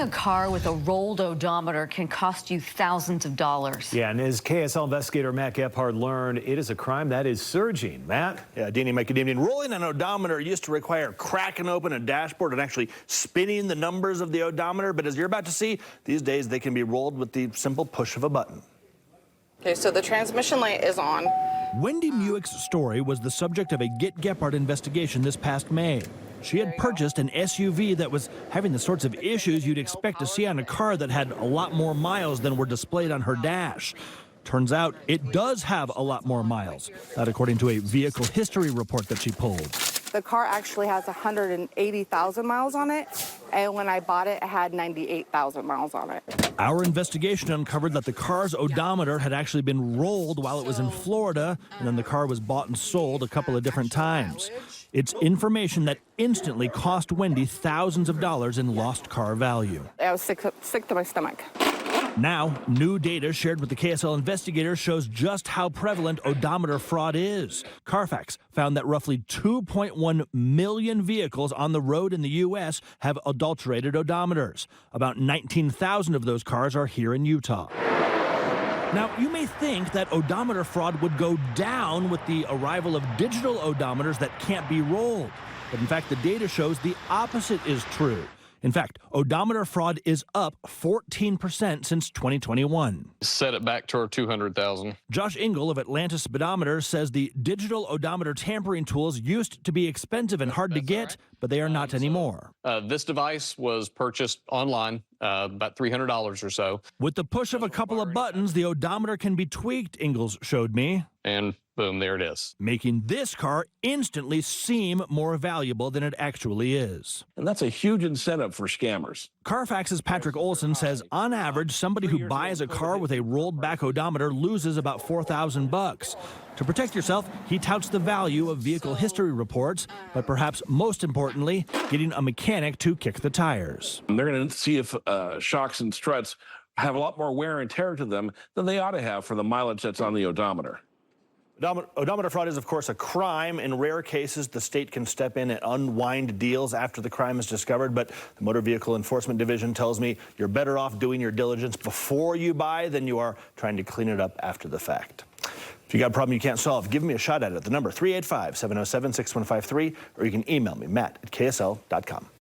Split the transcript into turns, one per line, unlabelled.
Buying a car with a rolled odometer can cost you thousands of dollars.
Yeah, and as KSL investigator Matt Gephardt learned, it is a crime that is surging. Matt?
Yeah, Deanie, Mike, good evening. Rolling an odometer used to require cracking open a dashboard and actually spinning the numbers of the odometer. But as you're about to see, these days they can be rolled with the simple push of a button.
Okay, so the transmission light is on.
Wendy Muick's story was the subject of a Get Gephardt investigation this past May. She had purchased an SUV that was having the sorts of issues you'd expect to see on a car that had a lot more miles than were displayed on her dash. Turns out it does have a lot more miles. That according to a vehicle history report that she pulled.
The car actually has 180,000 miles on it, and when I bought it, it had 98,000 miles on it.
Our investigation uncovered that the car's odometer had actually been rolled while it was in Florida, and then the car was bought and sold a couple of different times. It's information that instantly cost Wendy thousands of dollars in lost car value.
I was sick to my stomach.
Now, new data shared with the KSL investigator shows just how prevalent odometer fraud is. Carfax found that roughly 2.1 million vehicles on the road in the U.S. have adulterated odometers. About 19,000 of those cars are here in Utah. Now, you may think that odometer fraud would go down with the arrival of digital odometers that can't be rolled. But in fact, the data shows the opposite is true. In fact, odometer fraud is up 14% since 2021.
Set it back to our 200,000.
Josh Engel of Atlantis Speedometer says the digital odometer tampering tools used to be expensive and hard to get, but they are not anymore.
This device was purchased online, about $300 or so.
With the push of a couple of buttons, the odometer can be tweaked, Engels showed me.
And boom, there it is.
Making this car instantly seem more valuable than it actually is.
And that's a huge incentive for scammers.
Carfax's Patrick Olson says on average, somebody who buys a car with a rolled back odometer loses about $4,000. To protect yourself, he touts the value of vehicle history reports, but perhaps most importantly, getting a mechanic to kick the tires.
And they're going to see if shocks and struts have a lot more wear and tear to them than they ought to have for the mileage that's on the odometer.
Odometer fraud is, of course, a crime. In rare cases, the state can step in and unwind deals after the crime is discovered. But the Motor Vehicle Enforcement Division tells me you're better off doing your diligence before you buy than you are trying to clean it up after the fact. If you got a problem you can't solve, give me a shot at it. The number 385-707-6153, or you can email me, matt@ksl.com.